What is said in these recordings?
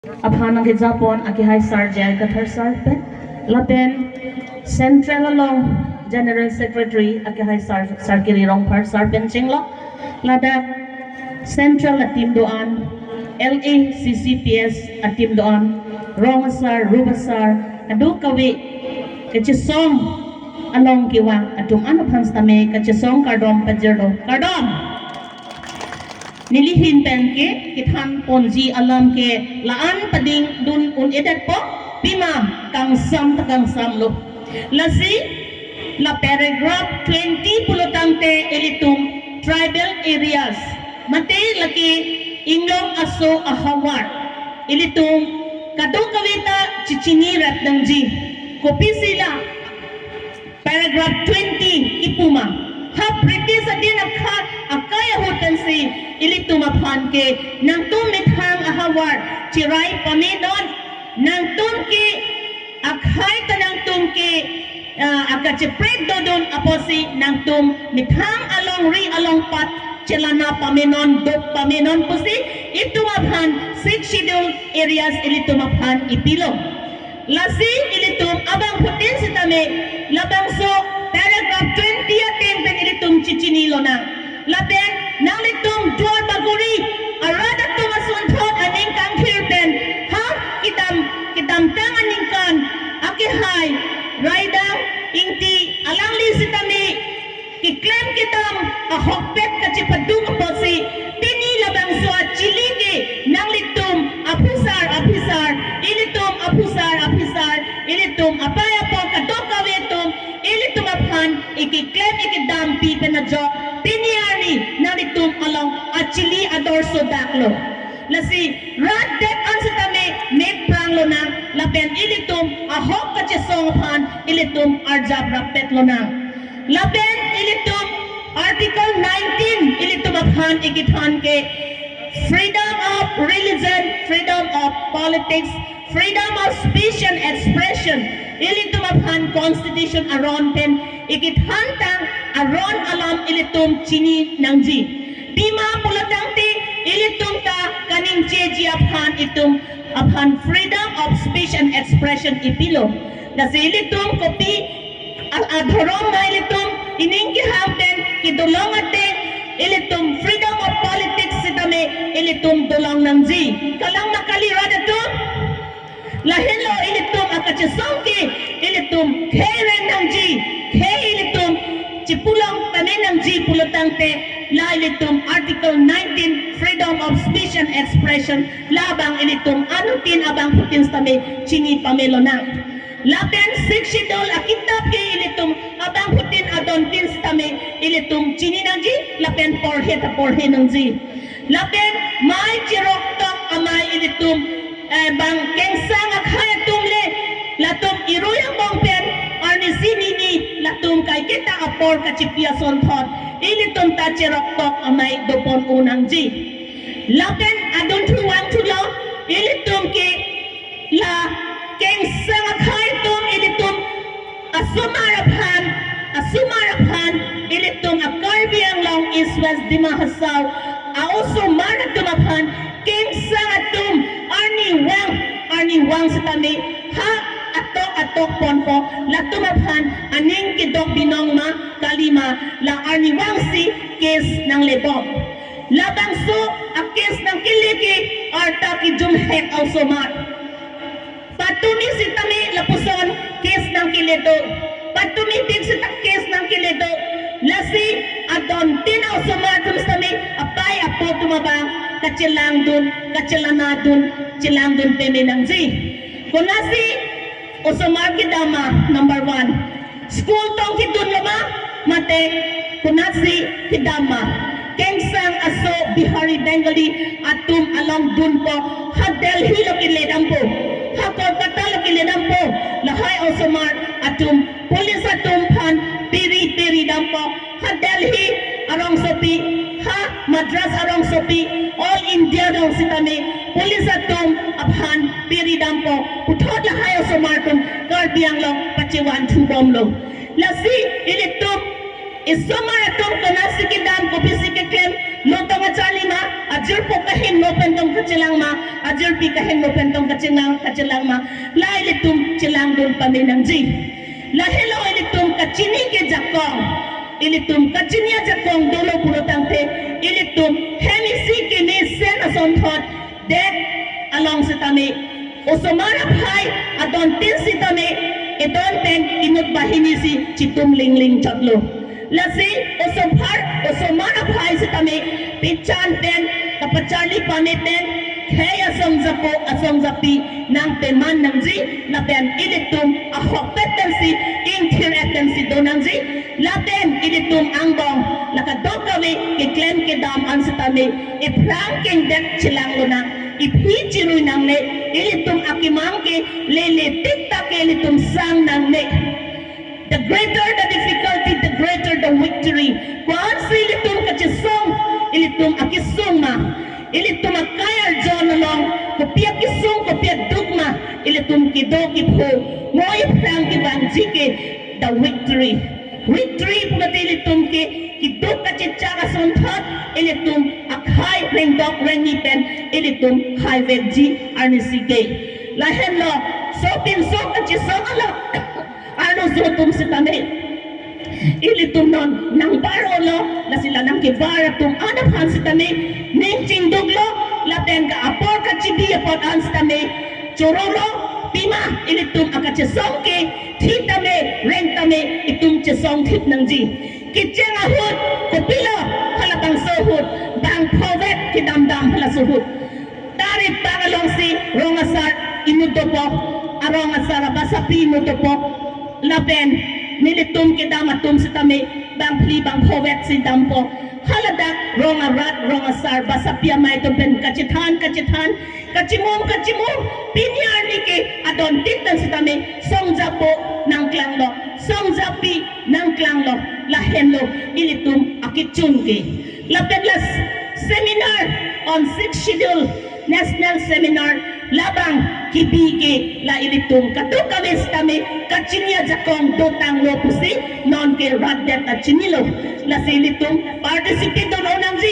Abhanang Japon, Akihay Sarjay Kathar Sarpen, Lapen, Central Along, General Secretary, Akihay Sarkiri Rongpar Sarpen Chinglo, Ladak, Central Atim Doan, LA CCPS Atim Doan, Rongasar, Rubasar, Adukawi, Kachisong, Along Kiwang, Atum Anuphanstame, Kachisong Kardom Pajerdo, Kardom! Nilihin pen ke kithan ponji alam ke laan pading dun un edat po pima kang sam lo lasi la paragraph 20 pulutangte elitum tribal areas mate laki inglong aso ahawar elitum kadong kawita chichinirat ng ji kopi sila paragraph 20 ipuma ha British adin akaya hutan si ilitum aphan ke nang tumithang ahawar chirai pamidon nang tumki akhay tanang tumki akachipred dodon aposi nang tum mithang along pat chelana paminon dot paminon pusi itum aphan 6 schedule areas ilitum aphan ipilo lasi ilitum abang putin sitame labang so paragraph 20 atin pen ilitum chichinilo na laben nang litum duan baguri arada tum asunthot aning kang hirten ha kitam tang aning kan akihay raida inti alangli sitami kiklem kitam ahokpet kachipadung posi tini labang so chiligi nang litum apusar ilitum apusar ilitum apaya po kadokawetum ilitum aphan ikiklem ikidampi penadjo tiniani nalitum along achili adorso daklo lasi radet ansitame nek pranglo nang lapen ilitum ahok kachesong phan ilitum arjab rapetlo nang lapen ilitum article 19 ilitum aphan ikithan ke freedom of religion, freedom of politics, freedom of speech and expression ilitum aphan constitution aron pen ikithantang aron alam ilitum chini nangji bima pulatangti ilitum ta kaning jeji aphan itum aphan freedom of speech and expression ipilo nasi ilitum kopi al adhorong na ilitum iningki hamten kidulong ate ilitum freedom of politics sitame ilitum dulong nangji kalang nakalirada tum lahilo ilitum akachesongki ilitum keren nangji ke ilitum cipulang taninang ji pulutangte la ilitum article 19 freedom of speech and expression labang ilitum anutin abang putin stame chini pamelo na lapen sikshidol akitap ke ilitum abang putin adon tin stame ilitum chini nangji lapen porhe nangji lapen mai chirok tok amai ilitum bang kengsang akhaya tumle latum iruyang bongpen arni sinini latum kay kita apor kachipia sonthot ilitum ta chirok tok amai dopon unang ji lapen adon thuwang thulo ilitum ki la kengsang akhaya tum ilitum asumaraphan ilitum akarbiang long east west dimahasaw also maratum aphan kengsang atum arni wang sitami ha atok ponpo latum aphan aning kidok binong ma kalima la arni wang si kes ng lebom labang so a kes ng kiliki arta ki jumhek also mat patumi sitami lapuson kes ng kiledo patumi tig sitak kes ng kiledo lasi adon tinaw sumatum sitami apay apo tumabang kacilang dun pemenang zi kunasi usumar kidama number 1 school tong kidun lama mate kunasi kidama kengsang aso bihari bengali atum alam dun po ha delhi lo kiledampo ha kolkata lo kiledampo lahay usumar atum police atum phan piri dampo ha delhi arong sopi ha madras arong sopi all india dong sitame police atum aphan piri dampo uthot lahay usumar tum karbiang long pachiwan thubom long lasi ilitum isumar atum kanasi kidam kopisi ke klem Luto nga Charlie ma, ajur po kahin mo pentong katsilang ma, ajur pi kahin mo pentong katsilang ma, lahi litum chilang dun paminang G. Lahelo ilitum kachini ke jakong, ilitum kachinya jakong dolo purutang te, ilitum hemisi ke ni sen ason thot, dek along sa tami, usumarap hai adon tin si tami, idon ten inut bahini si chitum lingling chatlo. Lasi usumarap hai si tami, pichan ten kapacharli pamiten, kaya asong zapi ng teman ng G, laten ilitum ahokpetan si intiretan si donang G, laten ilitum angbong, lakadokawi kiklem kedam an sa tami, iprangking dek chilang luna, ipichiruy nang le, ilitum akimangke, lele tiktak ilitum sang nang le. The greater the difficulty, the greater the victory. Kuan sa ilitum kachisong, ilitum akisong ma, ilitum akayar John along, kopiak kisong, kopiak dugma, ilitum kido kipho, mo'y prang kibang jike, the victory. Victory pagkat ilitum ki, kidok kachitsaka suntot, ilitum akhay rendok rengipen, ilitum hay vegji arnisige. Lahen lo, so pinsok kachisong along, ano sutum si tani, ilitum non nang barolo na sila nang kibara tung anapan si tani, ning chinduglo laten ka apor ka chibiya pot ans tani, churolo pima ilitum akachesong ki thitame rentame itum chesong thit nang ji kitcheng ahut kopilo halapang sohut bang povet kidamdam hala sohut tarit bangalong si rongasar inutopo arongasar basapi inutopo laben nilitum kidamatum sa tami bang pli bang povet si dampo haladak ronga rat ronga sar basapia may tumpen kachithan kachimum pinyar nike adon titan sa tami songjapo ng klanglo songjapi ng klanglo lahenlo ilitum akichunke labenlas seminar on 6th schedule national seminar labang kibige la ilitum katukawis kami kachinya jakong dotang lopusi non ke raddet at chinilo la silitum participate don onang ji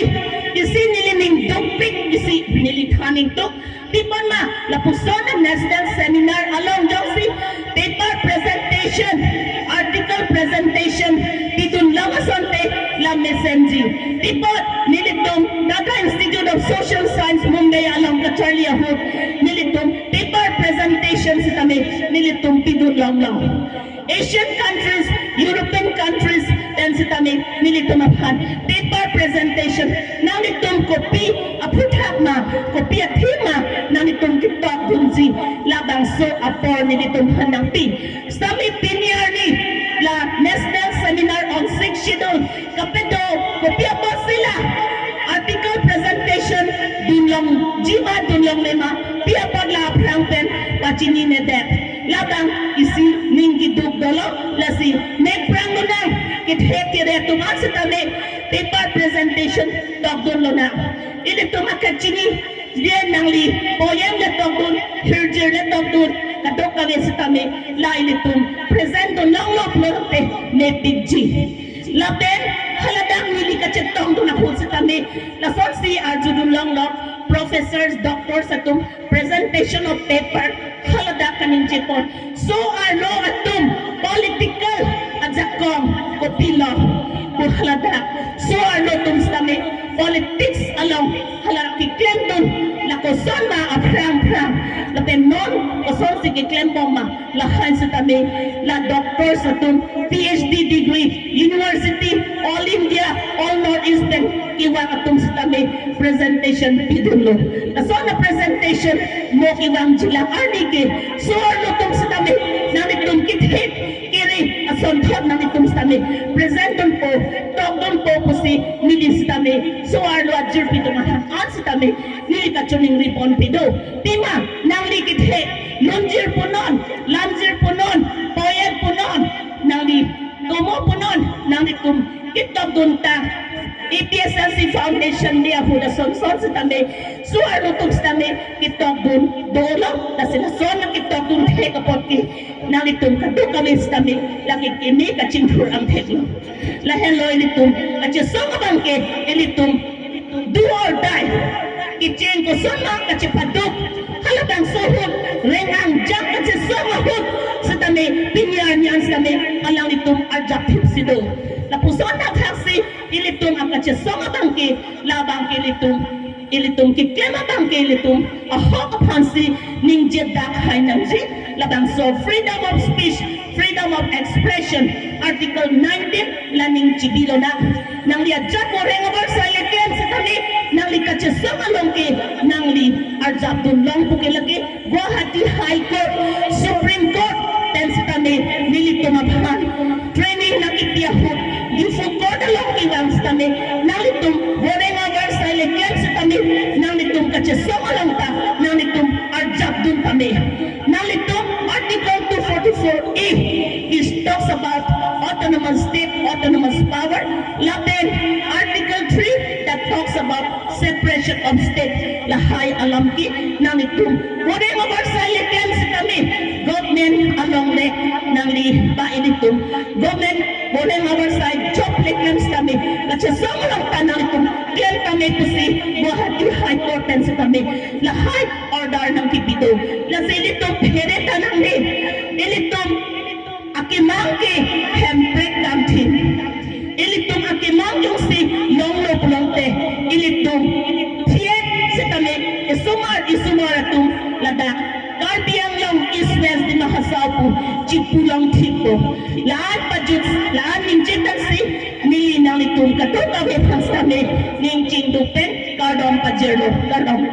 isi nilining dopik isi nilithaning tok tipon ma la pusona national seminar along joksi paper presentation article presentation tidun lamasonte la messenger tipot nilitum Dhaka Institute of Social Science Mumbai along ka Charlie Ahut nilitum paper presentation sa kami nilitum pidun lang Asian countries, European countries, dan sa kami nilitum aphan paper presentation nalitum kopi aputak ma kopi atima nalitum kitok dunzi labang so apor nilitum hanang pi sami pinyar ni la national seminar on 6th schedule kapedo kopi apa sila article presentation dunlong jima dunlong lema pia pagla prangpen pachini nedek labang isi ningi duk dolo lasi nek prangunang kithekire tuman sa tame paper presentation dog dunlo na ili tumakachini dia nangli poem le dogdun hirjir le dogdun kadok kami sa tame la ili tum present dunlong lo plorote ne bigji laben haladang nili kacetong tu nakul sa kami lason si arjudun long lo professors doctors atum presentation of paper halada kaning jepon so arlo atum political ajakong kopilo ku halada so arlo tum sa kami politics along halaraki klendon lakoson ma aprang lapen non koson si kiklembong ma lahan sa kami la doctors atum PhD degree university all India all northeastern iwang atum sa kami presentation pidunlo lason na presentation mo iwang jilang arnike so arlo tum sa kami nanitum kithit kiri ason thot nanitum sa kami presenton po togdon po po si nilis kami so arlo at jirpi tumahan at sa kami nili kachuning ripon pido tima nang likit he lunjir po non lanjir po non poyeg po non nang li tumo po non nang litum kitog dunta EPSLC Foundation niya po na son sa kami so arlo tum sa kami kitog dun dolo na sila son na kitog dun he kapot ki nang litum kaduk kami sa kami lagi kini kachintur ang teklo lahen lo ilitum at yung song abang ke ilitum do or die. Kitchen ko sama kacipaduk. Halabang suhod, rengang jak kasi sumahod. Sa dami, pinyar niyan sa dami, alang itong adjective sido. Lapuson na taksi, ilitong ang kasi sama bangki, labang ilitong kiklema bangki, ilitong ahok pansi, ning jedak hay nang labang so freedom of speech, freedom of expression, Article 19, laning cibilo na. Nang liadjat mo rengabar sa yakin sa dami, nang likatsa sama longki, nang li arjap dun long pukilagi, Guwahati High Court, Supreme Court, ten sa kami, nilito mabhan, training na itiyahod, gifukod na longki lang sa kami, nang litong rengabar sa yakin sa kami, nang litong katsa sama lang ta, nang litong arjap dun kami. Nang litong Article 244A, is talks about autonomous state, autonomous power. Latin, Article 3, that talks about separation of state. Lahay alam ki, nang itong muna mga sayatan sa kami. Government along le, nang li bain itong. Government, muna mga side, job lickams kami. Kasi sa mga tanang itong, clear kami po si Guwahati High Court sa kami. Lahay order ng kipido. Lasi itong pereta ng li. Ilitong akimangki hemprek damtin. Ilitong akimang yung si longlo pulongte. Ilitong tiyan sa kami isumar atong ladak. Karbiang long iswes di makasapo cipulang tipo. Laan pa jud, laan ning jitan si nilinang itong katong kami pas kami ning chindupen kardong pajerno kardong.